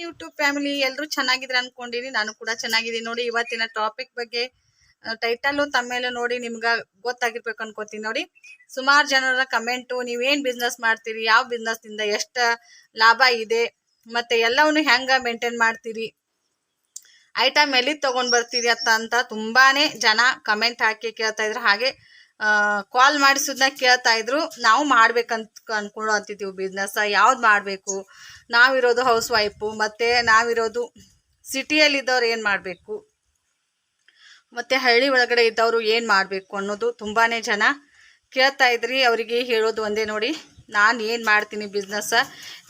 YouTube family ಎಲ್ಲರೂ ಚೆನ್ನಾಗಿದ್ರೆ ಅನ್ಕೊಂಡಿನಿ. ನಾನು ಕೂಡ ಚೆನ್ನಾಗಿದ್ದೀನಿ ನೋಡಿ. ಇವತ್ತಿನ ಟಾಪಿಕ್ ಬಗ್ಗೆ ಟೈಟಲ್ ತಮ್ಮೇಲೆ ನೋಡಿ ನಿಮ್ಗೆ ಗೊತ್ತಾಗಿರ್ಬೇಕು ಅನ್ಕೋತೀನಿ ನೋಡಿ. ಸುಮಾರು ಜನರ ಕಮೆಂಟು, ನೀವೇನ್ ಬಿಸ್ನೆಸ್ ಮಾಡ್ತೀರಿ, ಯಾವ ಬಿಸ್ನೆಸ್ ಇಂದ ಎಷ್ಟ ಲಾಭ ಇದೆ, ಮತ್ತೆ ಎಲ್ಲವನ್ನು ಹೆಂಗ ಮೇಂಟೈನ್ ಮಾಡ್ತೀರಿ, ಐಟಮ್ ಎಲ್ಲಿ ತಗೊಂಡ್ ಬರ್ತೀರಿ ಅಂತ ತುಂಬಾನೇ ಜನ ಕಮೆಂಟ್ ಹಾಕಿ ಕೇಳ್ತಾ ಇದ್ರು. ಹಾಗೆ ಕಾಲ್ ಮಾಡಿಸೋದನ್ನ ಕೇಳ್ತಾ ಇದ್ರು. ನಾವು ಮಾಡ್ಬೇಕಂತ ಅನ್ಕೊಳ್ಳೋ ಬಿಸ್ನೆಸ್ ಯಾವ್ದು ಮಾಡಬೇಕು, ನಾವಿರೋದು ಹೌಸ್ ವೈಫು, ಮತ್ತೆ ನಾವಿರೋದು ಸಿಟಿಯಲ್ಲಿ ಇದ್ದವ್ರು ಏನು ಮಾಡಬೇಕು, ಮತ್ತೆ ಹಳ್ಳಿ ಒಳಗಡೆ ಇದ್ದವರು ಏನು ಮಾಡಬೇಕು ಅನ್ನೋದು ತುಂಬಾನೇ ಜನ ಕೇಳ್ತಾ ಇದ್ರಿ. ಅವರಿಗೆ ಹೇಳೋದು ಒಂದೇ ನೋಡಿ, ನಾನು ಏನು ಮಾಡ್ತೀನಿ ಬಿಸ್ನೆಸ್,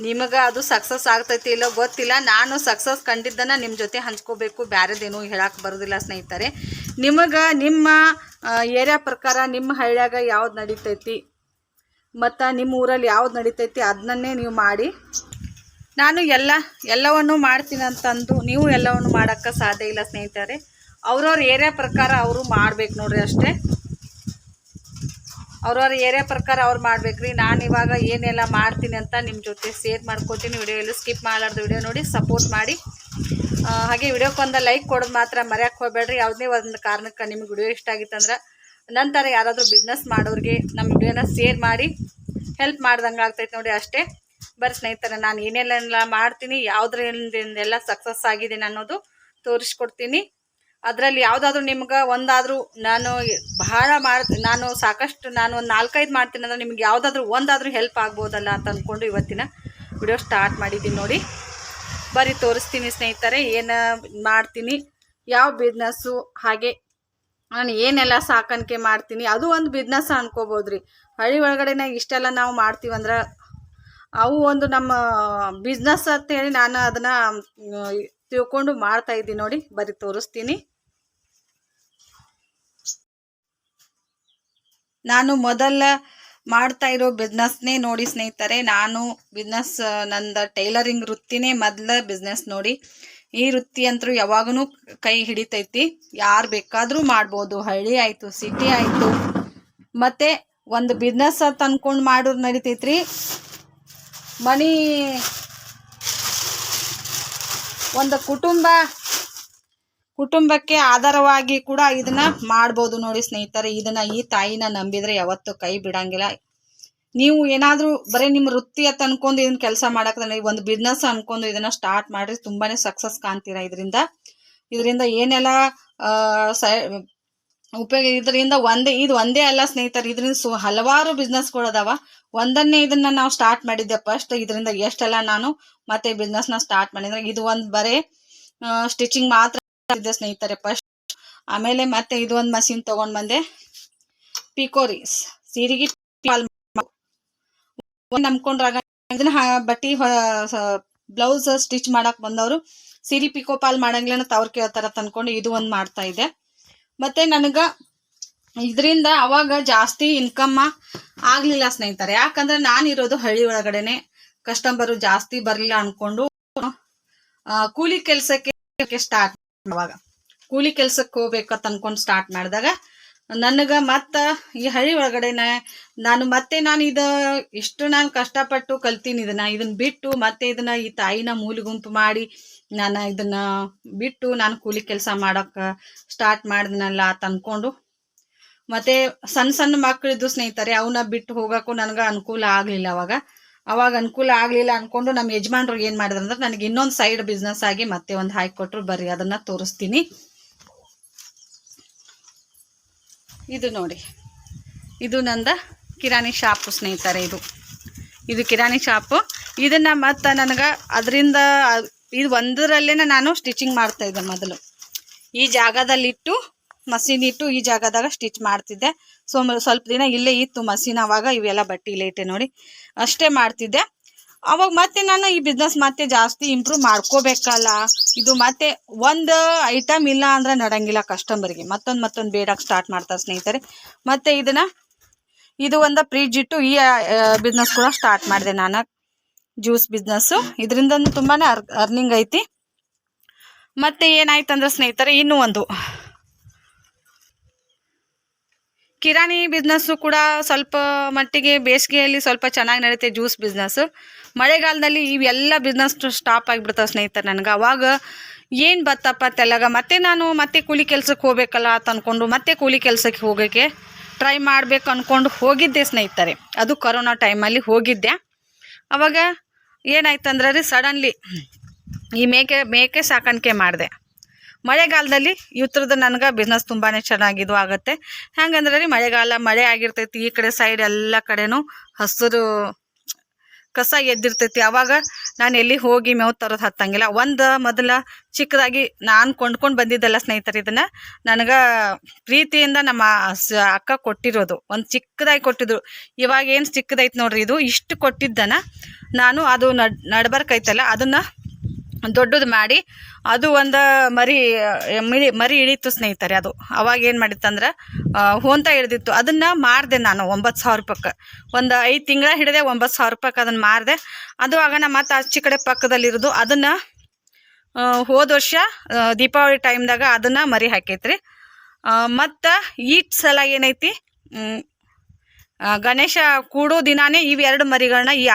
ನಿಮಗೆ ಅದು ಸಕ್ಸಸ್ ಆಗ್ತೈತಿ ಇಲ್ಲೋ ಗೊತ್ತಿಲ್ಲ. ನಾನು ಸಕ್ಸಸ್ ಕಂಡಿದ್ದನ್ನು ನಿಮ್ಮ ಜೊತೆ ಹಂಚ್ಕೋಬೇಕು, ಬೇರೆದೇನು ಹೇಳಕ್ಕೆ ಬರೋದಿಲ್ಲ ಸ್ನೇಹಿತರೆ. ನಿಮಗೆ ನಿಮ್ಮ ಏರಿಯಾ ಪ್ರಕಾರ ನಿಮ್ಮ ಹಳ್ಳಿಯಾಗ ಯಾವ್ದು ನಡೀತೈತಿ ಮತ್ತು ನಿಮ್ಮ ಊರಲ್ಲಿ ಯಾವ್ದು ನಡೀತೈತಿ ಅದನ್ನೇ ನೀವು ಮಾಡಿ. ನಾನು ಎಲ್ಲವನ್ನು ಮಾಡ್ತೀನಿ ಅಂತಂದು ನೀವು ಎಲ್ಲವನ್ನು ಮಾಡೋಕ್ಕೆ ಸಾಧ್ಯ ಇಲ್ಲ ಸ್ನೇಹಿತರೆ. ಅವ್ರವ್ರ ಏರಿಯಾ ಪ್ರಕಾರ ಅವರು ಮಾಡ್ಬೇಕು ನೋಡ್ರಿ, ಅಷ್ಟೇ. ಅವ್ರವ್ರ ಏರಿಯಾ ಪ್ರಕಾರ ಅವ್ರು ಮಾಡ್ಬೇಕ್ರಿ. ನಾನು ಇವಾಗ ಏನೆಲ್ಲ ಮಾಡ್ತೀನಿ ಅಂತ ನಿಮ್ಮ ಜೊತೆ ಶೇರ್ ಮಾಡ್ಕೊತೀನಿ. ವಿಡಿಯೋ ಎಲ್ಲೂ ಸ್ಕಿಪ್ ಮಾಡಲಾರ್ದು ವಿಡಿಯೋ ನೋಡಿ ಸಪೋರ್ಟ್ ಮಾಡಿ. ಹಾಗೆ ವಿಡಿಯೋಕ್ಕೊಂದು ಲೈಕ್ ಕೊಡೋದು ಮಾತ್ರ ಮರೆಯಕ್ಕೆ ಹೋಗಬೇಡ್ರಿ. ಯಾವುದೇ ಒಂದು ಕಾರಣಕ್ಕೆ ನಿಮ್ಗೆ ವಿಡಿಯೋ ಇಷ್ಟ ಆಗಿತ್ತಂದ್ರೆ ನಂತರ ಯಾರಾದರೂ ಬಿಸ್ನೆಸ್ ಮಾಡೋರಿಗೆ ನಮ್ಮ ವಿಡಿಯೋನ ಶೇರ್ ಮಾಡಿ ಹೆಲ್ಪ್ ಮಾಡ್ದಂಗೆ ಆಗ್ತೈತೆ ನೋಡಿ, ಅಷ್ಟೇ. ಬರ್ರಿ ಸ್ನೇಹಿತರೆ, ನಾನು ಏನೆಲ್ಲ ಮಾಡ್ತೀನಿ, ಯಾವುದರಿಂದೆಲ್ಲ ಸಕ್ಸಸ್ ಆಗಿದ್ದೀನಿ ಅನ್ನೋದು ತೋರಿಸ್ಕೊಡ್ತೀನಿ. ಅದರಲ್ಲಿ ಯಾವುದಾದ್ರೂ ನಿಮ್ಗೆ ಒಂದಾದರೂ ನಾನು ಸಾಕಷ್ಟು ಒಂದು 4-5 ಮಾಡ್ತೀನಿ ಅಂದ್ರೆ ನಿಮ್ಗೆ ಯಾವುದಾದ್ರೂ ಒಂದಾದರೂ ಹೆಲ್ಪ್ ಆಗ್ಬೋದಲ್ಲ ಅಂತ ಅಂದ್ಕೊಂಡು ಇವತ್ತಿನ ವಿಡಿಯೋ ಸ್ಟಾರ್ಟ್ ಮಾಡಿದ್ದೀನಿ ನೋಡಿ. ಬರೀ ತೋರಿಸ್ತೀನಿ ಸ್ನೇಹಿತರೆ ಏನು ಮಾಡ್ತೀನಿ, ಯಾವ ಬಿಸ್ನೆಸ್ಸು, ಹಾಗೆ ನಾನು ಏನೆಲ್ಲ ಸಾಕಾಣಿಕೆ ಮಾಡ್ತೀನಿ, ಅದು ಒಂದು ಬಿಸ್ನೆಸ್ ಅನ್ಕೋಬೋದ್ರಿ. ಹಳ್ಳಿ ಒಳಗಡೆನೇ ಇಷ್ಟೆಲ್ಲ ನಾವು ಮಾಡ್ತೀವಂದ್ರೆ ಅವು ಒಂದು ನಮ್ಮ ಬಿಸ್ನೆಸ್ ಅಂತೇಳಿ ನಾನು ಅದನ್ನು ತಿಳ್ಕೊಂಡು ಮಾಡ್ತಾಯಿದ್ದೀನಿ ನೋಡಿ. ಬರೀ ತೋರಿಸ್ತೀನಿ. ನಾನು ಮೊದಲ ಮಾಡ್ತಾ ಇರೋ ಬಿಸ್ನೆಸ್ನೇ ನೋಡಿ ಸ್ನೇಹಿತರೆ. ನಾನು ಬಿಸ್ನೆಸ್ ನಂದು ಟೈಲರಿಂಗ್ ವೃತ್ತಿನೇ ಮೊದಲ ಬಿಸ್ನೆಸ್ ನೋಡಿ. ಈ ವೃತ್ತಿ ಅಂತೂ ಯಾವಾಗೂ ಕೈ ಹಿಡಿತೈತಿ, ಯಾರು ಬೇಕಾದರೂ ಮಾಡ್ಬೋದು. ಹಳ್ಳಿ ಆಯಿತು, ಸಿಟಿ ಆಯಿತು, ಮತ್ತು ಒಂದು ಬಿಸ್ನೆಸ್ ಅಂತ ಅಂದ್ಕೊಂಡು ಮಾಡೋದು ನಡಿತೈತ್ರಿ. ಒಂದು ಕುಟುಂಬಕ್ಕೆ ಆಧಾರವಾಗಿ ಕೂಡ ಇದನ್ನ ಮಾಡ್ಬೋದು ನೋಡಿ ಸ್ನೇಹಿತರೆ. ಈ ತಾಯಿನ ನಂಬಿದ್ರೆ ಯಾವತ್ತೂ ಕೈ ಬಿಡಂಗಿಲ್ಲ. ನೀವು ಏನಾದರೂ ಬರೀ ನಿಮ್ಮ ವೃತ್ತಿ ಅಂತ ಅನ್ಕೊಂಡು ಇದನ್ನ ಕೆಲಸ ಮಾಡಕ್ಕೆ ಒಂದು ಬಿಸ್ನೆಸ್ ಅನ್ಕೊಂಡು ಇದನ್ನ ಸ್ಟಾರ್ಟ್ ಮಾಡ್ರಿ, ತುಂಬಾನೇ ಸಕ್ಸಸ್ ಕಾಣ್ತೀರಾ. ಇದರಿಂದ ಏನೆಲ್ಲ ಉಪಯೋಗ, ಇದರಿಂದ ಇದು ಒಂದೇ ಅಲ್ಲ ಸ್ನೇಹಿತರೆ. ಇದರಿಂದ ಹಲವಾರು ಬಿಸ್ನೆಸ್ಗಳು ಅದಾವ. ಒಂದನ್ನೇ ಇದನ್ನ ನಾವು ಸ್ಟಾರ್ಟ್ ಮಾಡಿದ್ದೆ ಫಸ್ಟ್. ಇದರಿಂದ ಎಷ್ಟೆಲ್ಲ ನಾನು ಮತ್ತೆ ಬಿಸ್ನೆಸ್ನ ಸ್ಟಾರ್ಟ್ ಮಾಡಿದ್ರೆ, ಇದು ಒಂದು ಬರೀ ಸ್ಟಿಚಿಂಗ್ ಮಾತ್ರ ಇದೆ ಸ್ನೇಹಿತರೆ ಫಸ್ಟ್. ಆಮೇಲೆ ಮತ್ತೆ ಇದು ಒಂದು ಮಷಿನ್ ತಗೊಂಡ್ ಬಂದೆ, ಪಿಕೋರಿ ಸೀರೆಗೆ ನಂಬ್ಕೊಂಡ್ರಾಗ ಇದನ್ನ ಬಟ್ಟಿ ಬ್ಲೌಸ್ ಸ್ಟಿಚ್ ಮಾಡಕ್ ಬಂದವರು ಸೀರೆ ಪಿಕೋ ಪಾಲ್ ಮಾಡಂಗಿಲ್ಲ ಅವ್ರು ಕೇಳ್ತಾರ ತಂದ್ಕೊಂಡು ಇದು ಒಂದು ಮಾಡ್ತಾ ಇದೆ. ಮತ್ತೆ ನನಗ ಇದರಿಂದ ಅವಾಗ ಜಾಸ್ತಿ ಇನ್ಕಮ್ ಆಗ್ಲಿಲ್ಲ ಸ್ನೇಹಿತರೆ. ಯಾಕಂದ್ರೆ ನಾನಿರೋದು ಹಳ್ಳಿ ಒಳಗಡೆನೆ, ಕಸ್ಟಮರು ಜಾಸ್ತಿ ಬರ್ಲಿಲ್ಲ ಅನ್ಕೊಂಡು ಕೂಲಿ ಕೆಲಸಕ್ಕೆ ಸ್ಟಾರ್ಟ್ ಮಾಡುವಾಗ, ಕೂಲಿ ಕೆಲ್ಸಕ್ಕೆ ಹೋಗ್ಬೇಕಂತ ಅನ್ಕೊಂಡು ಸ್ಟಾರ್ಟ್ ಮಾಡಿದಾಗ ನನಗೆ ಮತ್ತೆ ಈ ಹಳ್ಳಿ ಒಳಗಡೆನೆ ನಾನು ಇಷ್ಟು ನಾನು ಕಷ್ಟಪಟ್ಟು ಕಲ್ತೀನಿ. ಇದನ್ನ ಬಿಟ್ಟು ಮತ್ತೆ ಈ ತಾಯಿನ ಮೂಲಿ ಗುಂಪು ಮಾಡಿ ನಾನು ಇದನ್ನ ಬಿಟ್ಟು ನಾನು ಕೂಲಿ ಕೆಲಸ ಮಾಡಕ್ಕೆ ಸ್ಟಾರ್ಟ್ ಮಾಡಿದ್ನಲ್ಲ ಅಂತ ಅನ್ಕೊಂಡು, ಮತ್ತೆ ಸಣ್ಣ ಮಕ್ಕಳಿದ್ದು ಸ್ನೇಹಿತರೆ, ಅವನ್ನ ಬಿಟ್ಟು ಹೋಗಕ್ಕೂ ನನಗೆ ಅನುಕೂಲ ಆಗಲಿಲ್ಲ. ಅವಾಗ ಅನುಕೂಲ ಆಗಲಿಲ್ಲ ಅನ್ಕೊಂಡು ನಮ್ಮ ಯಜಮಾನ್ರು ಏನು ಮಾಡಿದ್ರು ಅಂದ್ರೆ ನನಗೆ ಇನ್ನೊಂದು ಸೈಡ್ ಬಿಸ್ನೆಸ್ ಆಗಿ ಮತ್ತೆ ಒಂದು ಹಾಕಿಕೊಟ್ರು. ಬರ್ರಿ ಅದನ್ನ ತೋರಿಸ್ತೀನಿ. ಇದು ನೋಡಿ, ಇದು ನಂದ ಕಿರಾಣಿ ಶಾಪು ಸ್ನೇಹಿತರೆ. ಇದು ಕಿರಾಣಿ ಶಾಪು. ಇದನ್ನ ಮತ್ತೆ ನನಗೆ ಅದರಿಂದ ಇದು ಒಂದರಲ್ಲೇ ನಾನು ಸ್ಟಿಚಿಂಗ್ ಮಾಡ್ತಾ ಇದ್ದೆ. ಮೊದಲು ಈ ಜಾಗದಲ್ಲಿಟ್ಟು ಮಷೀನ್ ಇಟ್ಟು ಈ ಜಾಗದಾಗ ಸ್ಟಿಚ್ ಮಾಡ್ತಿದ್ದೆ. ಸ್ವಲ್ಪ ದಿನ ಇಲ್ಲೇ ಇತ್ತು ಮಷೀನ್. ಅವಾಗ ಇವೆಲ್ಲ ಬಟ್ಟೆ ಇಲ್ಲೇ ಇಟ್ಟೆ ನೋಡಿ, ಅಷ್ಟೇ ಮಾಡ್ತಿದ್ದೆ. ಅವಾಗ ಮತ್ತೆ ನಾನು ಈ ಬಿಸ್ನೆಸ್ ಮತ್ತೆ ಜಾಸ್ತಿ ಇಂಪ್ರೂವ್ ಮಾಡ್ಕೋಬೇಕಲ್ಲ. ಇದು ಮತ್ತೆ ಒಂದು ಐಟಮ್ ಇಲ್ಲ ಅಂದ್ರೆ ನಡಂಗಿಲ್ಲ ಕಸ್ಟಮರ್ಗೆ. ಮತ್ತೊಂದು ಬೇಡಕ್ಕೆ ಸ್ಟಾರ್ಟ್ ಮಾಡ್ತಾರೆ ಸ್ನೇಹಿತರೆ. ಮತ್ತೆ ಇದು ಒಂದು ಫ್ರಿಡ್ಜ್ ಇಟ್ಟು ಈ ಬಿಸ್ನೆಸ್ ಕೂಡ ಸ್ಟಾರ್ಟ್ ಮಾಡಿದೆ ನಾನು, ಜ್ಯೂಸ್ ಬಿಸ್ನೆಸ್ಸು. ಇದರಿಂದ ತುಂಬಾನೇ ಅರ್ನಿಂಗ್ ಐತಿ. ಮತ್ತೆ ಏನಾಯ್ತಂದ್ರೆ ಸ್ನೇಹಿತರೆ, ಇನ್ನೂ ಒಂದು ಕಿರಾಣಿ ಬಿಸ್ನೆಸ್ಸು ಕೂಡ ಸ್ವಲ್ಪ ಮಟ್ಟಿಗೆ ಬೇಸಿಗೆಯಲ್ಲಿ ಸ್ವಲ್ಪ ಚೆನ್ನಾಗಿ ನಡೀತೆ, ಜ್ಯೂಸ್ ಬಿಸ್ನೆಸ್ಸು. ಮಳೆಗಾಲದಲ್ಲಿ ಇವೆಲ್ಲ ಬಿಸ್ನೆಸ್ ಸ್ಟಾಪ್ ಆಗಿಬಿಡ್ತಾವೆ ಸ್ನೇಹಿತರೆ. ನನಗೆ ಅವಾಗ ಏನು ಬತ್ತಪ್ಪ ತೆಲಗ ಮತ್ತೆ ಕೂಲಿ ಕೆಲ್ಸಕ್ಕೆ ಹೋಗ್ಬೇಕಲ್ಲ ಅಂತ ಅಂದ್ಕೊಂಡು ಮತ್ತೆ ಕೂಲಿ ಕೆಲಸಕ್ಕೆ ಹೋಗೋಕ್ಕೆ ಟ್ರೈ ಮಾಡಬೇಕು ಅಂದ್ಕೊಂಡು ಹೋಗಿದ್ದೆ ಸ್ನೇಹಿತರೆ. ಅದು ಕೊರೋನಾ ಟೈಮಲ್ಲಿ ಹೋಗಿದ್ದೆ. ಅವಾಗ ಏನಾಯ್ತಂದ್ರೆ ರೀ, ಸಡನ್ಲಿ ಈ ಮೇಕೆ ಸಾಕಾಣಿಕೆ ಮಾಡಿದೆ. ಮಳೆಗಾಲದಲ್ಲಿ ಇವತ್ರದ್ದು ನನಗೆ ಬಿಸ್ನೆಸ್ ತುಂಬಾ ಚೆನ್ನಾಗಿದ್ದು ಆಗುತ್ತೆ. ಹೆಂಗಂದ್ರೆ ರೀ, ಮಳೆ ಆಗಿರ್ತೈತಿ, ಈ ಕಡೆ ಸೈಡ್ ಎಲ್ಲ ಕಡೆನೂ ಹಸಿರು ಕಸ ಎದ್ದಿರ್ತೈತಿ. ಅವಾಗ ನಾನು ಎಲ್ಲಿ ಹೋಗಿ ಮೇವು ತರೋದು ಹತ್ತಂಗಿಲ್ಲ. ಮೊದಲ ಚಿಕ್ಕದಾಗಿ ನಾನು ಕೊಂಡ್ಕೊಂಡು ಬಂದಿದ್ದಲ್ಲ ಸ್ನೇಹಿತರೆ, ಇದನ್ನು ನನಗೆ ಪ್ರೀತಿಯಿಂದ ನಮ್ಮ ಅಕ್ಕ ಕೊಟ್ಟಿರೋದು. ಒಂದು ಚಿಕ್ಕದಾಗಿ ಕೊಟ್ಟಿದ್ರು. ಇವಾಗ ಏನು ಚಿಕ್ಕದೈತೆ ನೋಡ್ರಿ, ಇದು ಇಷ್ಟು ಕೊಟ್ಟಿದ್ದನ ನಾನು ಅದು ನಡ್ಬರ್ಕೈತಲ್ಲ ಅದನ್ನು ದೊಡ್ಡದು ಮಾಡಿ ಅದು ಒಂದು ಮರಿ ಇಳೀತು ಸ್ನೇಹಿತರೆ. ಅದು ಅವಾಗ ಏನು ಮಾಡಿತ್ತಂದ್ರೆ ಹೊಂತ ಹಿಡ್ದಿತ್ತು. ಅದನ್ನು ಮಾರಿದೆ ನಾನು 9,000 ರೂಪಾಯಿಗೆ. ಒಂದು 5 ತಿಂಗಳ ಹಿಡಿದೆ 9,000 ರೂಪಾಯಿಗೆ ಅದನ್ನು ಮಾರಿದೆ. ಅದು ಆಗ ಮತ್ತು ಆಚೆ ಕಡೆ ಪಕ್ಕದಲ್ಲಿರೋದು ಅದನ್ನು ಹೋದ ವರ್ಷ ದೀಪಾವಳಿ ಟೈಮ್ದಾಗ ಅದನ್ನು ಮರಿ ಹಾಕೈತ್ರಿ. ಮತ್ತು ಈ ಸಲ ಏನೈತಿ, ಗಣೇಶ ಕೂಡೋ ದಿನಾನೇ ಇವೆರಡು ಮರಿಗಳನ್ನ ಈ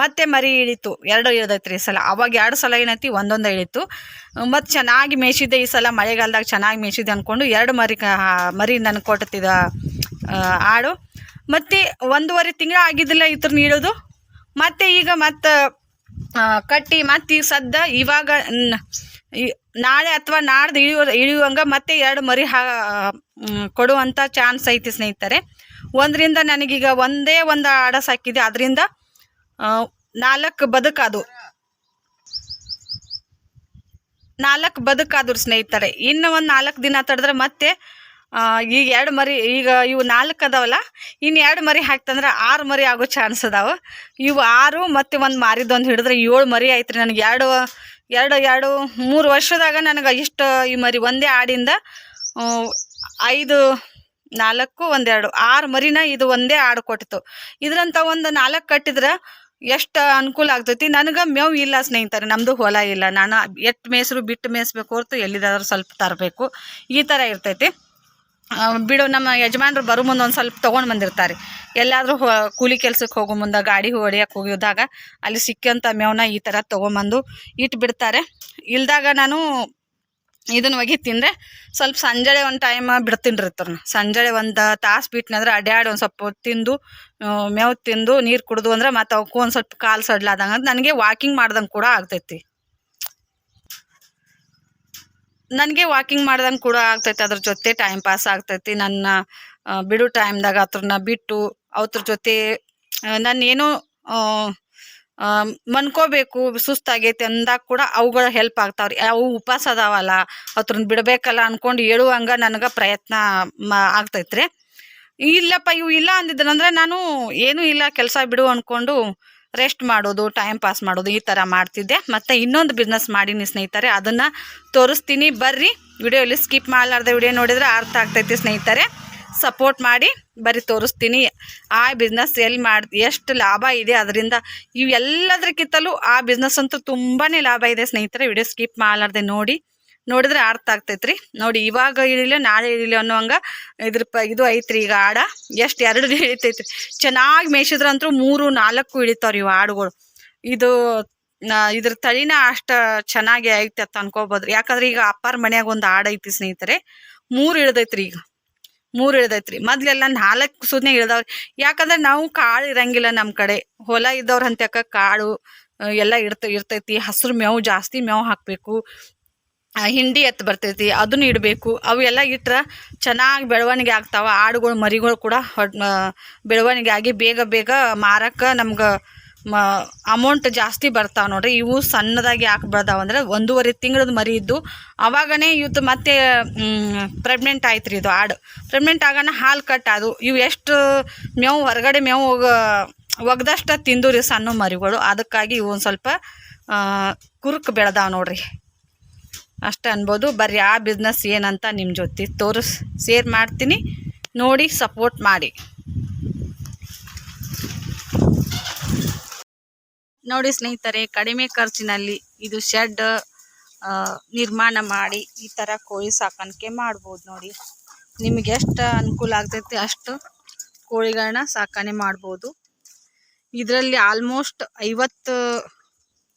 ಮತ್ತೆ ಮರಿ ಇಳಿತು. 2 ಇಳ್ದೈತ್ರಿ ಈ ಸಲ. ಅವಾಗ 2 ಸಲ ಏನೈತಿ, ಒಂದೊಂದು ಇಳಿತು. ಮತ್ತು ಚೆನ್ನಾಗಿ ಮೇಯಿಸಿದ್ದೆ ಈ ಸಲ ಮಳೆಗಾಲದಾಗ, ಚೆನ್ನಾಗಿ ಮೇಯಿಸಿದೆ ಅಂದ್ಕೊಂಡು 2 ಮರಿ ನನಗೆ ಕೊಟ್ಟಿದ್ದ ಆಡು. ಮತ್ತು 1.5 ತಿಂಗಳು ಆಗಿದ್ದಿಲ್ಲ ಇದ್ರನ್ನ ಇಳೋದು. ಮತ್ತು ಈಗ ಕಟ್ಟಿ ಮತ್ತು ಈಗ ಇವಾಗ ನಾಳೆ ಅಥವಾ ನಾಡ್ದು ಇಳಿಯುವಂಗೆ ಮತ್ತೆ 2 ಮರಿ ಕೊಡುವಂಥ ಚಾನ್ಸ್ ಐತಿ ಸ್ನೇಹಿತರೆ. ಒಂದರಿಂದ ನನಗೀಗ ಒಂದೇ ಒಂದು ಆಡ ಸಾಕಿದೆ, ಅದರಿಂದ 4 ಬದುಕಾದ್ರು ಸ್ನೇಹಿತರೆ. ಇನ್ನು ಒಂದು 4 ದಿನ ತಡೆದ್ರೆ ಮತ್ತೆ ಈಗ 2 ಮರಿ, ಈಗ ಇವು 4 ಅದಾವಲ್ಲ, ಇನ್ನು 2 ಮರಿ ಹಾಕ್ತಂದ್ರೆ 6 ಮರಿ ಆಗೋ ಚಾನ್ಸ್ ಅದಾವೆ. ಇವು 6 ಮತ್ತು ಒಂದು ಮಾರಿದೊಂದು ಹಿಡಿದ್ರೆ 7 ಮರಿ ಆಯ್ತು ನನಗೆ. 3 ವರ್ಷದಾಗ ನನಗೆ ಇಷ್ಟು ಈ ಮರಿ ಒಂದೇ ಆಡಿಂದ 5, 4, 1, 2, 6 ಮರಿನ ಇದು ಒಂದೇ ಆಡು ಕೊಟ್ಟಿತ್ತು. ಇದರಂತ ಒಂದು 4 ಕಟ್ಟಿದ್ರೆ ಎಷ್ಟು ಅನುಕೂಲ ಆಗ್ತೈತಿ. ನನಗೆ ಮೇವು ಇಲ್ಲ ಸ್ನೇಹಿತರೆ, ನಮ್ಮದು ಹೊಲ ಇಲ್ಲ. ನಾನು ಎಟ್ಟು ಮೇಯ್ಸರು ಬಿಟ್ಟು ಮೇಯಿಸ್ಬೇಕು ಹೊರತು ಎಲ್ಲಿದಾದ್ರೂ ಸ್ವಲ್ಪ ತರಬೇಕು, ಈ ಥರ ಇರ್ತೈತಿ. ಬಿಡು, ನಮ್ಮ ಯಜಮಾನ್ರು ಬರೋ ಮುಂದೆ ಒಂದು ಸ್ವಲ್ಪ ತೊಗೊಂಡು ಬಂದಿರ್ತಾರೆ. ಎಲ್ಲಾದರೂ ಕೂಲಿ ಕೆಲ್ಸಕ್ಕೆ ಹೋಗೋ ಮುಂದೆ ಗಾಡಿ ಹೊಡಿಯೋಕೆ ಹೋಗಿದ್ದಾಗ ಅಲ್ಲಿ ಸಿಕ್ಕಂಥ ಮೇವನ್ನ ಈ ಥರ ತೊಗೊಂಬಂದು ಇಟ್ಟು ಬಿಡ್ತಾರೆ. ಇಲ್ದಾಗ ನಾನು ಇದನ್ನು ಒಗಿ ತಿಂದರೆ ಸ್ವಲ್ಪ ಸಂಜೆ ಒಂದು ಟೈಮ್ ಬಿಡ್ತೀನಿ ರೀ. ಸಂಜೆ ಒಂದು ತಾಸು ಬಿಟ್ಟಿನಂದ್ರೆ ಅಡ್ಯಾಡಿ ಒಂದು ಸ್ವಲ್ಪ ತಿಂದು ಮೇವು ತಿಂದು ನೀರು ಕುಡಿದು ಅಂದ್ರೆ ಮತ್ತು ಅವಕ್ಕೂ ಒಂದು ಸ್ವಲ್ಪ ಕಾಲು ಸಡ್ಲಾದಂಗೆ ಅಂತ ನನಗೆ ವಾಕಿಂಗ್ ಮಾಡ್ದಂಗೆ ಕೂಡ ಆಗ್ತೈತಿ. ಅದ್ರ ಜೊತೆ ಟೈಮ್ ಪಾಸ್ ಆಗ್ತೈತಿ. ನನ್ನ ಬಿಡು ಟೈಮ್ದಾಗ ಅದ್ರನ್ನ ಬಿಟ್ಟು ಅವ್ರ ಜೊತೆ ನಾನೇನೋ ಮನ್ಕೋಬೇಕು, ಸುಸ್ತಾಗೈತಿ ಅಂದಾಗ ಕೂಡ ಅವುಗಳ ಹೆಲ್ಪ್ ಆಗ್ತಾವ್ರಿ. ಅವು ಉಪವಾಸ ಅದಾವಲ್ಲ, ಅದ್ರನ್ನ ಬಿಡಬೇಕಲ್ಲ ಅಂದ್ಕೊಂಡು ಹೇಳುವಂಗೆ ನನಗೆ ಪ್ರಯತ್ನ ಆಗ್ತೈತ್ರಿ. ಇಲ್ಲಪ್ಪ ಇವು ಇಲ್ಲ ಅಂದಿದ್ದನಂದ್ರೆ ನಾನು ಏನೂ ಇಲ್ಲ ಕೆಲಸ ಬಿಡು ಅಂದ್ಕೊಂಡು ರೆಸ್ಟ್ ಮಾಡೋದು, ಟೈಮ್ ಪಾಸ್ ಮಾಡೋದು, ಈ ಥರ ಮಾಡ್ತಿದ್ದೆ. ಮತ್ತು ಇನ್ನೊಂದು ಬಿಸ್ನೆಸ್ ಮಾಡೀನಿ ಸ್ನೇಹಿತರೆ, ಅದನ್ನು ತೋರಿಸ್ತೀನಿ ಬರ್ರಿ. ವಿಡಿಯೋಲಿ ಸ್ಕಿಪ್ ಮಾಡಲಾರ್ದೆ ವಿಡಿಯೋ ನೋಡಿದರೆ ಅರ್ಥ ಆಗ್ತೈತಿ ಸ್ನೇಹಿತರೆ. ಸಪೋರ್ಟ್ ಮಾಡಿ ಬರೀ ತೋರಿಸ್ತೀನಿ ಆ ಬಿಸ್ನೆಸ್ ಎಷ್ಟು ಲಾಭ ಇದೆ ಅದರಿಂದ. ಇವೆಲ್ಲದಕ್ಕಿಂತಲೂ ಆ ಬಿಸ್ನೆಸ್ ಅಂತೂ ತುಂಬಾ ಲಾಭ ಇದೆ ಸ್ನೇಹಿತರೆ. ವಿಡಿಯೋ ಸ್ಕಿಪ್ ಮಾಡಲಾರ್ದೆ ನೋಡಿದ್ರೆ ಅರ್ಥ ಆಗ್ತೈತ್ರಿ. ನೋಡಿ, ಇವಾಗ ಇಳಿಲ್ಲ ನಾಳೆ ಇಳಿಲ್ಲ ಅನ್ನೋಂಗೆ ಇದು ಐತ್ರಿ. ಈಗ ಆಡ ಎಷ್ಟು 2 ಇಳಿತೈತ್ರಿ. ಚೆನ್ನಾಗಿ ಮೇಯಿಸಿದ್ರಂತೂ 3, 4 ಇಳಿತಾವ್ರಿ ಇವು ಆಡುಗಳು. ಇದ್ರ ತಳಿನ ಅಷ್ಟು ಚೆನ್ನಾಗಿ ಐತೆ ಅಂತ ಅನ್ಕೋಬೋದ್ರಿ. ಯಾಕಂದ್ರೆ ಈಗ ಅಪ್ಪಾರ ಮನ್ಯಾಗ ಒಂದು ಆಡ ಐತಿ ಸ್ನೇಹಿತರೆ, 3 ಇಳ್ದೈತ್ರಿ. ಈಗ 3 ಇಳ್ದೈತ್ರಿ. ಮೊದ್ಲೆಲ್ಲ 4 ಸುದ್ನೆ ಇಳ್ದವ್ರಿ. ಯಾಕಂದ್ರೆ ನಾವು ಕಾಳು ಇರಂಗಿಲ್ಲ ನಮ್ಮ ಕಡೆ, ಹೊಲ ಇದ್ದವ್ರ ಅಂತ್ಯಾಕ ಕಾಳು ಎಲ್ಲ ಇರ್ತೈತಿ. ಹಸಿರು ಮೇವು, ಜಾಸ್ತಿ ಮೇವು ಹಾಕಬೇಕು. ಹಿಂಡಿ ಎತ್ತು ಬರ್ತೈತಿ, ಅದನ್ನು ಇಡಬೇಕು. ಅವು ಎಲ್ಲ ಇಟ್ರೆ ಚೆನ್ನಾಗಿ ಬೆಳವಣಿಗೆ ಆಗ್ತಾವ. ಆಡುಗಳು ಮರಿಗಳು ಕೂಡ ಬೆಳವಣಿಗೆ ಆಗಿ ಬೇಗ ಮಾರಕ್ಕೆ ನಮ್ಗೆ ಅಮೌಂಟ್ ಜಾಸ್ತಿ ಬರ್ತಾವೆ ನೋಡ್ರಿ. ಇವು ಸಣ್ಣದಾಗಿ ಯಾಕೆ ಬೆಳ್ದಾವಂದ್ರೆ 1.5 ತಿಂಗಳದ ಮರಿ ಇದ್ದು ಅವಾಗನೇ ಇವತ್ತು ಮತ್ತೆ ಪ್ರೆಗ್ನೆಂಟ್ ಆಯ್ತು ರೀ. ಇದು ಆಡು ಪ್ರೆಗ್ನೆಂಟ್ ಆಗೋಣ ಹಾಲು ಕಟ್ಟಾದು. ಇವು ಎಷ್ಟು ಮೇವು ಹೊರಗಡೆ ಮೇವು ಒಗ್ದಷ್ಟು ತಿಂದು ರೀ ಸಣ್ಣ ಮರಿಗಳು. ಅದಕ್ಕಾಗಿ ಇವು ಒಂದು ಸ್ವಲ್ಪ ಕುರುಕ್ ಬೆಳೆದಾವ ನೋಡ್ರಿ, ಅಷ್ಟೇ ಅನ್ಬೋದು. ಬರ್ರಿ ಆ ಬಿಸ್ನೆಸ್ ಏನಂತ ನಿಮ್ಮ ಜೊತೆ ಶೇರ್ ಮಾಡ್ತೀನಿ, ನೋಡಿ ಸಪೋರ್ಟ್ ಮಾಡಿ. ನೋಡಿ ಸ್ನೇಹಿತರೆ, ಕಡಿಮೆ ಖರ್ಚಿನಲ್ಲಿ ಇದು ಶೆಡ್ ನಿರ್ಮಾಣ ಮಾಡಿ ಈ ಥರ ಕೋಳಿ ಸಾಕಾಣಿಕೆ ಮಾಡ್ಬೋದು ನೋಡಿ. ನಿಮಗೆ ಎಷ್ಟು ಅನುಕೂಲ ಆಗ್ತೈತಿ ಅಷ್ಟು ಕೋಳಿಗಳನ್ನ ಸಾಕಣೆ ಮಾಡ್ಬೋದು. ಇದರಲ್ಲಿ ಆಲ್ಮೋಸ್ಟ್ 50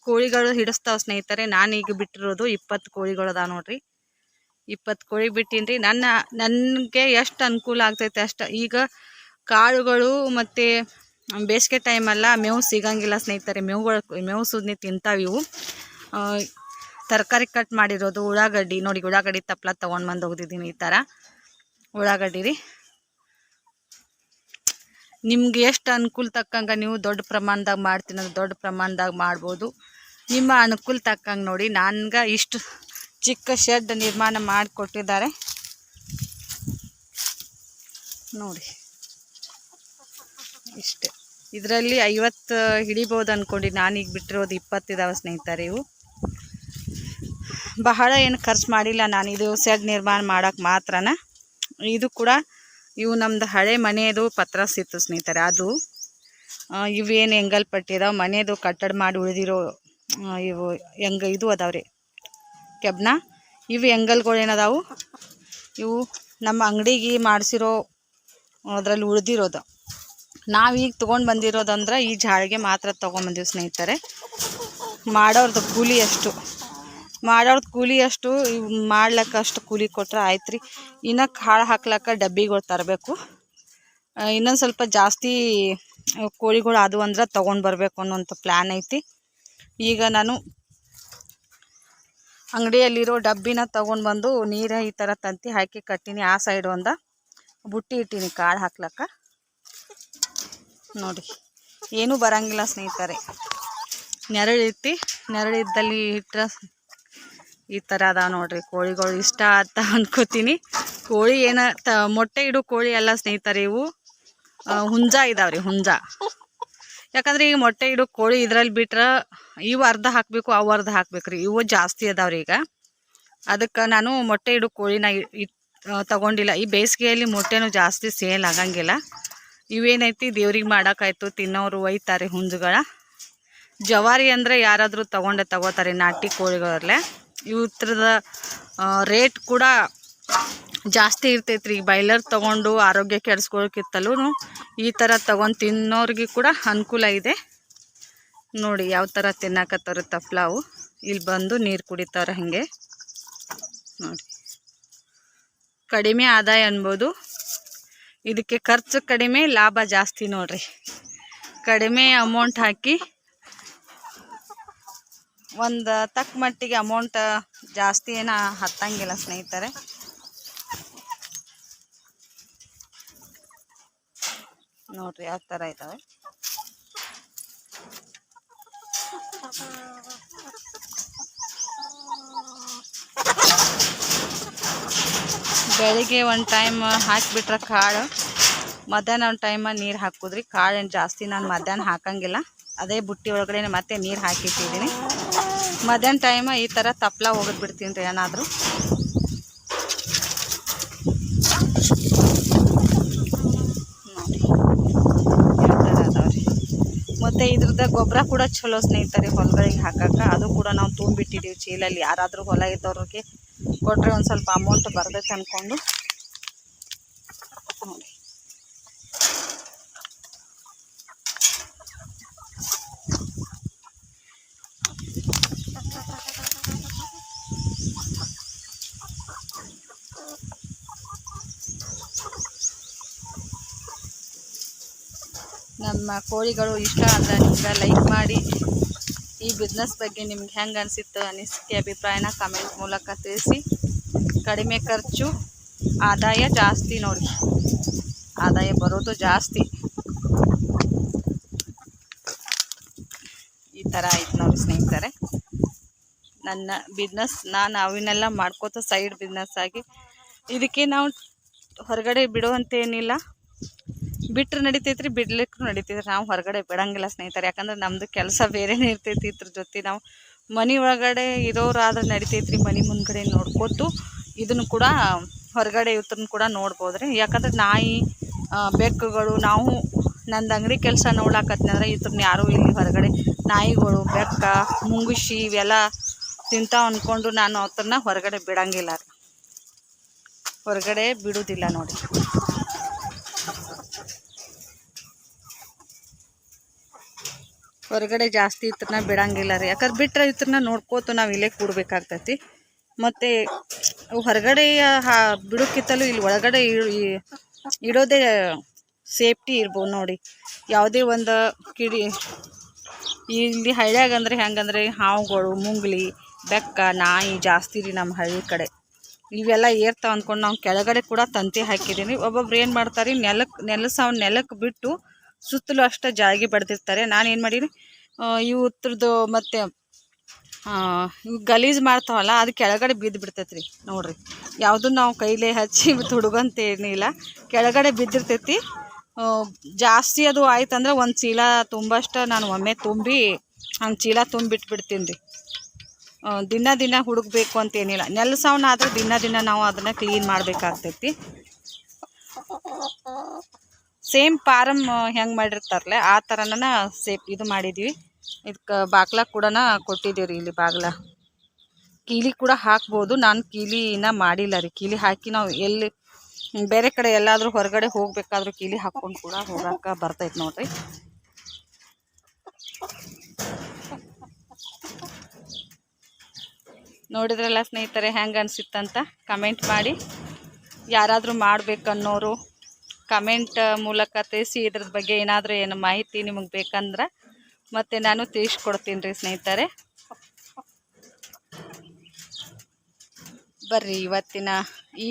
ಕೋಳಿಗಳು ಹಿಡಿಸ್ತಾವೆ ಸ್ನೇಹಿತರೆ. ನಾನೀಗ ಬಿಟ್ಟಿರೋದು 20 ಕೋಳಿಗಳು ಅದಾವ ನೋಡ್ರಿ. 20 ಕೋಳಿ ಬಿಟ್ಟಿನ್ರಿ. ನನಗೆ ಎಷ್ಟು ಅನುಕೂಲ ಆಗ್ತೈತೆ ಅಷ್ಟು. ಈಗ ಕಾಳುಗಳು ಮತ್ತು ಬೇಸಿಗೆ ಟೈಮಲ್ಲ ಮೇವು ಸಿಗಂಗಿಲ್ಲ ಸ್ನೇಹಿತರೆ. ಮೇವು ಸುದ್ನಿ ತಿಂತಾವೆ ಇವು. ತರಕಾರಿ ಕಟ್ ಮಾಡಿರೋದು ಉಳ್ಳಾಗಡ್ಡಿ ನೋಡಿ, ಉಳ್ಳಾಗಡ್ಡಿ ತಪ್ಪಲ ತೊಗೊಂಡು ಬಂದು ಹೋಗ್ತಿದ್ದೀನಿ. ಈ ಥರ ಉಳ್ಳಾಗಡ್ಡಿ ರೀ. ನಿಮ್ಗೆ ಎಷ್ಟು ಅನುಕೂಲ ತಕ್ಕಂಗೆ ನೀವು ದೊಡ್ಡ ಪ್ರಮಾಣದಾಗ ಮಾಡ್ತೀನಿ ಅಂದ್ರೆ ದೊಡ್ಡ ಪ್ರಮಾಣದಾಗ ಮಾಡ್ಬೋದು. ನಿಮ್ಮ ಅನುಕೂಲ ತಕ್ಕಂಗೆ ನೋಡಿ. ನನಗೆ ಇಷ್ಟು ಚಿಕ್ಕ ಶೆಡ್ ನಿರ್ಮಾಣ ಮಾಡಿಕೊಟ್ಟಿದ್ದಾರೆ ನೋಡಿ. ಇಷ್ಟೇ. ಇದರಲ್ಲಿ 50 ಹಿಡಿಬೋದು ಅಂದ್ಕೊಂಡು ನಾನೀಗ ಬಿಟ್ಟಿರೋದು 20 ಇದಾವೆ ಸ್ನೇಹಿತರೆ. ಇವು ಬಹಳ ಏನು ಖರ್ಚು ಮಾಡಿಲ್ಲ ನಾನು. ಇದು ಶೆಡ್ ನಿರ್ಮಾಣ ಮಾಡೋಕ್ಕೆ ಮಾತ್ರನ. ಇದು ಕೂಡ ಇವು ನಮ್ಮದು ಹಳೆ ಮನೆಯದು ಪತ್ರಾಸ್ ಇತ್ತು ಸ್ನೇಹಿತರೆ. ಅದು ಇವೇನು ಎಂಗಲ್ ಪಟ್ಟಿ ಇದಾವೆ ಮನೆಯದು ಕಟ್ಟಡ ಮಾಡಿ ಉಳಿದಿರೋ ಇವು ಇದು ಅದಾವ್ರಿ ಕೆಬ್ನ. ಇವು ಎಂಗಲ್ಗಳು ಏನದಾವು, ಇವು ನಮ್ಮ ಅಂಗಡಿಗೆ ಮಾಡಿಸಿರೋ ಅದರಲ್ಲಿ ಉಳಿದಿರೋದು. ನಾವೀಗ ತೊಗೊಂಡು ಬಂದಿರೋದಂದ್ರೆ ಈ ಜಾಳಿಗೆ ಮಾತ್ರ ತೊಗೊಂಬಂದೀವಿ ಸ್ನೇಹಿತರೆ. ಮಾಡೋರ್ದು ಕೂಲಿ ಅಷ್ಟು ಇವು ಮಾಡ್ಲಿಕ್ಕೆ ಅಷ್ಟು ಕೂಲಿ ಕೊಟ್ರೆ ಆಯ್ತು ರೀ. ಇನ್ನು ಕಾಳು ಹಾಕ್ಲಿಕ್ಕೆ ಡಬ್ಬಿಗಳು ತರಬೇಕು. ಇನ್ನೊಂದು ಸ್ವಲ್ಪ ಜಾಸ್ತಿ ಕೋಳಿಗಳು ಅದು ಅಂದ್ರೆ ತೊಗೊಂಡು ಬರಬೇಕು ಅನ್ನೋಂಥ ಪ್ಲ್ಯಾನ್ ಐತಿ. ಈಗ ನಾನು ಅಂಗಡಿಯಲ್ಲಿರೋ ಡಬ್ಬಿನ ತೊಗೊಂಡು ಬಂದು ನೀರು ಈ ಥರ ತಂತಿ ಹಾಕಿ ಕಟ್ಟೀನಿ. ಆ ಸೈಡ್ ಒಂದು ಬುಟ್ಟಿ ಇಟ್ಟೀನಿ ಕಾಳು ಹಾಕ್ಲಿಕ್ಕೆ ನೋಡಿ. ಏನೂ ಬರಂಗಿಲ್ಲ ಸ್ನೇಹಿತರೆ. ನೆರಳಿತ್ತು, ನೆರಳಿದ್ದಲ್ಲಿ ಇಟ್ಟರೆ ಈ ಥರ ಅದಾವ ನೋಡ್ರಿ ಕೋಳಿಗಳು. ಇಷ್ಟ ಅಂತ ಅಂದ್ಕೋತೀನಿ. ಕೋಳಿ ಮೊಟ್ಟೆ ಇಡೋ ಕೋಳಿ ಎಲ್ಲ ಸ್ನೇಹಿತರೆ. ಇವು ಹುಂಜ ಇದಾವ್ರಿ, ಹುಂಜ. ಯಾಕಂದ್ರೆ ಈಗ ಮೊಟ್ಟೆ ಇಡೋ ಕೋಳಿ ಇದ್ರಲ್ಲಿ ಬಿಟ್ರೆ ಇವು ಅರ್ಧ ಹಾಕಬೇಕು, ಅವು ಅರ್ಧ ಹಾಕ್ಬೇಕ್ರಿ. ಇವು ಜಾಸ್ತಿ ಅದಾವ್ರಿ ಈಗ. ಅದಕ್ಕೆ ನಾನು ಮೊಟ್ಟೆ ಇಡೋ ಕೋಳಿನ ತಗೊಂಡಿಲ್ಲ. ಈ ಬೇಸಿಗೆಯಲ್ಲಿ ಮೊಟ್ಟೆನೂ ಜಾಸ್ತಿ ಸೇಲ್ ಆಗಂಗಿಲ್ಲ. ಇವೇನೈತಿ ದೇವ್ರಿಗೆ ಮಾಡೋಕ್ಕಾಯ್ತು, ತಿನ್ನೋರು ಒಯ್ತಾರೆ ಹುಂಜುಗಳ. ಜವಾರಿ ಅಂದರೆ ಯಾರಾದರೂ ತಗೋತಾರೆ ನಾಟಿ ಕೋಳಿಗಳಲ್ಲೇ. ಇವ್ರದ ರೇಟ್ ಕೂಡ ಜಾಸ್ತಿ ಇರ್ತೈತ್ರಿ. ಈಗ ಬಾಯ್ಲರ್ ತೊಗೊಂಡು ಆರೋಗ್ಯ ಕೆಡಿಸ್ಕೊಳ್ಳೋಕ್ಕಿತ್ತಲೂ ಈ ಥರ ತೊಗೊಂಡು ತಿನ್ನೋರಿಗೆ ಕೂಡ ಅನುಕೂಲ ಇದೆ ನೋಡಿ. ಯಾವ ಥರ ತಿನ್ನಕತ್ತವ್ರು ತಪ್ಲಾವು. ಇಲ್ಲಿ ಬಂದು ನೀರು ಕುಡಿತಾರೆ ಹಾಗೆ ನೋಡಿ. ಕಡಿಮೆ ಆದಾಯ ಅನ್ಬೋದು. ಇದಕ್ಕೆ ಖರ್ಚು ಕಡಿಮೆ, ಲಾಭ ಜಾಸ್ತಿ ನೋಡ್ರಿ. ಕಡಿಮೆ ಅಮೌಂಟ್ ಹಾಕಿ ಒಂದು ತಕ್ಕ ಮಟ್ಟಿಗೆ ಅಮೌಂಟ್ ಜಾಸ್ತಿ ಏನೋ ಹತ್ತಂಗಿಲ್ಲ ಸ್ನೇಹಿತರೆ. ನೋಡ್ರಿ ಯಾವ ಥರ ಇದ್ದಾವೆ. ಬೆಳಿಗ್ಗೆ ಒಂದು ಟೈಮ್ ಹಾಕಿಬಿಟ್ರೆ ಕಾಳು, ಮಧ್ಯಾಹ್ನ ಒಂದು ಟೈಮ ನೀರು ಹಾಕೋದ್ರಿ. ಕಾಳೇನು ಜಾಸ್ತಿ ನಾನು ಮಧ್ಯಾಹ್ನ ಹಾಕಂಗಿಲ್ಲ. ಅದೇ ಬುಟ್ಟಿ ಒಳಗಡೆ ಮತ್ತೆ ನೀರು ಹಾಕಿಟ್ಟಿದ್ದೀನಿ. ಮಧ್ಯಾಹ್ನ ಟೈಮ ಈ ಥರ ತಪ್ಪಲ ಹೋಗೋದು ಬಿಡ್ತೀನಿ ರೀ ಏನಾದರೂ. ನೋಡಿ ಯಾವ ಥರ ಅದಾವ್ರಿ. ಮತ್ತು ಇದ್ರದ್ದು ಗೊಬ್ಬರ ಕೂಡ ಚಲೋ ಸ್ನೇಹಿತರೆ ಹೊಲಗಳಿಗೆ ಹಾಕಕ್ಕೆ. ಅದು ಕೂಡ ನಾವು ತುಂಬಿಟ್ಟಿದ್ದೀವಿ ಚೀಲಲ್ಲಿ. ಯಾರಾದರೂ ಹೊಲ ಇದ್ದವ್ರಿಗೆ ಕೊಟ್ಟರೆ ಒಂದು ಸ್ವಲ್ಪ ಅಮೌಂಟ್ ಬರ್ತೈತೆ ಅಂದ್ಕೊಂಡು ನೋಡಿ. ನಮ್ಮ ಕೋಳಿಗಳು ಇಷ್ಟ ಆದರೆ ನಿಮ್ಗೆ ಲೈಕ್ ಮಾಡಿ. ಈ ಬಿಸ್ನೆಸ್ ಬಗ್ಗೆ ನಿಮ್ಗೆ ಹೆಂಗೆ ಅನಿಸಿತ್ತು ಅನಿಸಿಕೆ ಅಭಿಪ್ರಾಯನ ಕಮೆಂಟ್ ಮೂಲಕ ತಿಳಿಸಿ. ಕಡಿಮೆ ಖರ್ಚು, ಆದಾಯ ಜಾಸ್ತಿ ನೋಡಿ. ಆದಾಯ ಬರೋದು ಜಾಸ್ತಿ. ಈ ಥರ ಆಯ್ತು ನೋಡಿ ಸ್ನೇಹಿತರೆ ನನ್ನ ಬಿಸ್ನೆಸ್. ನಾನು ಅವನ್ನೆಲ್ಲ ಮಾಡ್ಕೋತ ಸೈಡ್ ಬಿಸ್ನೆಸ್ ಆಗಿ ಇದಕ್ಕೆ ನಾವು ಹೊರಗಡೆ ಬಿಡುವಂತೇನಿಲ್ಲ. ಬಿಟ್ಟರೆ ನಡಿತೈತ್ರಿ, ಬಿಡ್ಲಿಕ್ಕೂ ನಡಿತೈತ್ರಿ. ನಾವು ಹೊರಗಡೆ ಬಿಡಂಗಿಲ್ಲ ಸ್ನೇಹಿತರೆ. ಯಾಕಂದ್ರೆ ನಮ್ಮದು ಕೆಲಸ ಬೇರೆನೇ ಇರ್ತೈತಿ. ಇದ್ರ ಜೊತೆ ನಾವು ಮನೆ ಒಳಗಡೆ ಇರೋರಾದ್ರೆ ನಡಿತೈತ್ರಿ. ಮನೆ ಮುಂದ್ಗಡೆ ನೋಡ್ಕೋತು ಇದನ್ನು ಕೂಡ ಹೊರಗಡೆ ಇವ್ರನ್ನ ಕೂಡ ನೋಡ್ಬೋದ್ರಿ. ಯಾಕಂದ್ರೆ ನಾಯಿ ಬೆಕ್ಕುಗಳು, ನಾವು ನಂದು ಅಂಗಡಿ ಕೆಲಸ ನೋಡ್ಲಾಕತ್ನಂದ್ರೆ ಇವ್ರನ್ನ ಯಾರೂ ಇಲ್ಲಿ ಹೊರಗಡೆ ನಾಯಿಗಳು, ಬೆಕ್ಕ, ಮುಂಗುಷಿ ಇವೆಲ್ಲ ತಿಂತಾವ ಅಂದ್ಕೊಂಡು ನಾನು ಅವ್ರನ್ನ ಹೊರಗಡೆ ಬಿಡಂಗಿಲ್ಲ ರೀ. ಹೊರಗಡೆ ಬಿಡುವುದಿಲ್ಲ ನೋಡಿ. ಹೊರಗಡೆ ಜಾಸ್ತಿ ಇತ್ರನ ಬಿಡಂಗಿಲ್ಲ ರೀ, ಯಾಕಂದ್ರೆ ಬಿಟ್ಟರೆ ಇತ್ರನ ನೋಡ್ಕೋತು ನಾವು ಇಲ್ಲೇ ಕೂಡಬೇಕಾಗ್ತೈತಿ. ಮತ್ತು ಹೊರಗಡೆ ಬಿಡೋಕ್ಕಿಂತಲೂ ಇಲ್ಲಿ ಒಳಗಡೆ ಇಡೋದೇ ಸೇಫ್ಟಿ ಇರ್ಬೋದು ನೋಡಿ. ಯಾವುದೇ ಒಂದು ಕಿಡಿ ಇಲ್ಲಿ ಹಳ್ಳಿಯಾಗ ಅಂದರೆ ಹೆಂಗಂದ್ರೆ ಹಾವುಗಳು, ಮುಂಗ್ಲಿ, ಬೆಕ್ಕ, ನಾಯಿ ಜಾಸ್ತಿ ರೀ ನಮ್ಮ ಹಳ್ಳಿ ಕಡೆ. ಇವೆಲ್ಲ ಏರ್ತಾವ ಅಂದ್ಕೊಂಡು ನಾವು ಕೆಳಗಡೆ ಕೂಡ ತಂತಿ ಹಾಕಿದ್ದೀನಿ. ಒಬ್ಬೊಬ್ರು ಏನು ಮಾಡ್ತಾರೆ, ನೆಲಕ್ಕೆ ಬಿಟ್ಟು ಸುತ್ತಲೂ ಅಷ್ಟು ಜಾಗಿ ಬಡ್ದಿರ್ತಾರೆ. ನಾನೇನು ಮಾಡೀನಿ, ಇವು ಉತ್ತರದ್ದು ಮತ್ತು ಇವು ಗಲೀಜು ಮಾಡ್ತಾವಲ್ಲ, ಅದು ಕೆಳಗಡೆ ಬಿದ್ದು ಬಿಡ್ತೈತೆ ರೀ ನೋಡಿರಿ. ಯಾವುದೂ ನಾವು ಕೈಲೇ ಹಚ್ಚಿ ತುಡುಗಂತೇನಿಲ್ಲ, ಕೆಳಗಡೆ ಬಿದ್ದಿರ್ತೈತಿ. ಜಾಸ್ತಿ ಅದು ಆಯ್ತಂದ್ರೆ ಒಂದು ಚೀಲ ತುಂಬಷ್ಟು ನಾನು ಒಮ್ಮೆ ತುಂಬಿ ಹಂಗೆ ಚೀಲ ತುಂಬಿಟ್ಬಿಡ್ತೀನಿ ರೀ. ದಿನ ಹುಡುಗಬೇಕು ಅಂತೇನಿಲ್ಲ. ನೆಲಸವನ್ನ ಆದರೆ ದಿನ ನಾವು ಅದನ್ನು ಕ್ಲೀನ್ ಮಾಡಬೇಕಾಗ್ತೈತಿ. ಸೇಮ್ ಪಾರಮ್ ಹೆಂಗೆ ಮಾಡಿರ್ತಾರಲ್ಲ ಆ ಥರನ ಸೇಫ್ ಇದು ಮಾಡಿದ್ದೀವಿ. ಇದಕ್ಕೆ ಬಾಗ್ಲ ಕೂಡ ಕೊಟ್ಟಿದ್ದೀವಿ ರೀ. ಇಲ್ಲಿ ಬಾಗ್ಲ ಕೀಲಿ ಕೂಡ ಹಾಕ್ಬೋದು. ನಾನು ಕೀಲಿನ ಮಾಡಿಲ್ಲ ರೀ. ಕೀಲಿ ಹಾಕಿ ನಾವು ಎಲ್ಲಿ ಬೇರೆ ಕಡೆ ಎಲ್ಲಾದರೂ ಹೊರಗಡೆ ಹೋಗ್ಬೇಕಾದ್ರೂ ಕೀಲಿ ಹಾಕ್ಕೊಂಡು ಕೂಡ ಹೋಗಕ್ಕೆ ಬರ್ತೈತೆ ನೋಡ್ರಿ. ನೋಡಿದ್ರಲ್ಲ ಸ್ನೇಹಿತರೆ, ಹೆಂಗೆ ಅನಿಸಿತ್ತಂತ ಕಮೆಂಟ್ ಮಾಡಿ. ಯಾರಾದರೂ ಮಾಡಬೇಕನ್ನೋರು ಕಮೆಂಟ್ ಮೂಲಕ ತಿಳಿಸಿ. ಇದ್ರ ಬಗ್ಗೆ ಏನು ಮಾಹಿತಿ ನಿಮಗೆ ಬೇಕಂದ್ರೆ ಮತ್ತೆ ನಾನು ತಿಳಿಸ್ಕೊಡ್ತೀನಿ ರೀ ಸ್ನೇಹಿತರೆ. ಬರ್ರಿ, ಇವತ್ತಿನ ಈ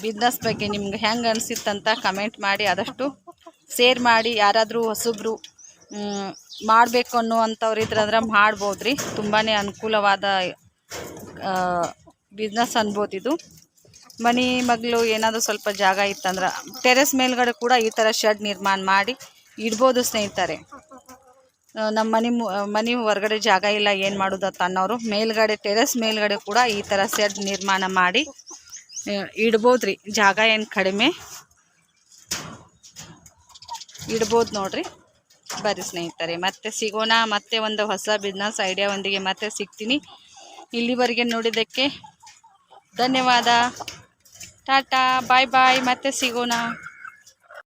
ಬಿಸ್ನೆಸ್ ಬಗ್ಗೆ ನಿಮ್ಗೆ ಹೆಂಗೆ ಅನಿಸಿತ್ತಂತ ಕಮೆಂಟ್ ಮಾಡಿ. ಆದಷ್ಟು ಶೇರ್ ಮಾಡಿ. ಯಾರಾದರೂ ಹೊಸಬ್ರು ಮಾಡಬೇಕು ಅನ್ನುವಂಥವ್ರು ಇದ್ರಂದ್ರೆ ಮಾಡ್ಬೋದು ರೀ. ತುಂಬಾ ಅನುಕೂಲವಾದ ಬಿಸ್ನೆಸ್ ಅನ್ಬೋದು ಇದು. ಮನೆ ಮಗಳು ಏನಾದರೂ ಸ್ವಲ್ಪ ಜಾಗ ಇತ್ತಂದ್ರೆ ಟೆರೆಸ್ ಮೇಲ್ಗಡೆ ಕೂಡ ಈ ಥರ ಶೆಡ್ ನಿರ್ಮಾಣ ಮಾಡಿ ಇಡ್ಬೋದು ಸ್ನೇಹಿತರೆ. ನಮ್ಮ ಮನೆ ಹೊರಗಡೆ ಜಾಗ ಇಲ್ಲ, ಏನು ಮಾಡೋದತ್ತ ಅನ್ನೋರು ಮೇಲ್ಗಡೆ ಟೆರೆಸ್ ಮೇಲ್ಗಡೆ ಕೂಡ ಈ ಥರ ಶೆಡ್ ನಿರ್ಮಾಣ ಮಾಡಿ ಇಡ್ಬೋದು ರೀ. ಜಾಗ ಏನು ಕಡಿಮೆ, ಇಡ್ಬೋದು ನೋಡ್ರಿ. ಬರ್ರಿ ಸ್ನೇಹಿತರೆ, ಮತ್ತೆ ಸಿಗೋಣ. ಮತ್ತೆ ಒಂದು ಹೊಸ ಬಿಸ್ನೆಸ್ ಐಡಿಯಾವೊಂದಿಗೆ ಮತ್ತೆ ಸಿಗ್ತೀನಿ. ಇಲ್ಲಿವರೆಗೆ ನೋಡಿದ್ದಕ್ಕೆ ಧನ್ಯವಾದ. ಟಾಟಾ, ಬಾಯ್ ಬಾಯ್. ಮತ್ತೆ ಸಿಗೋಣ.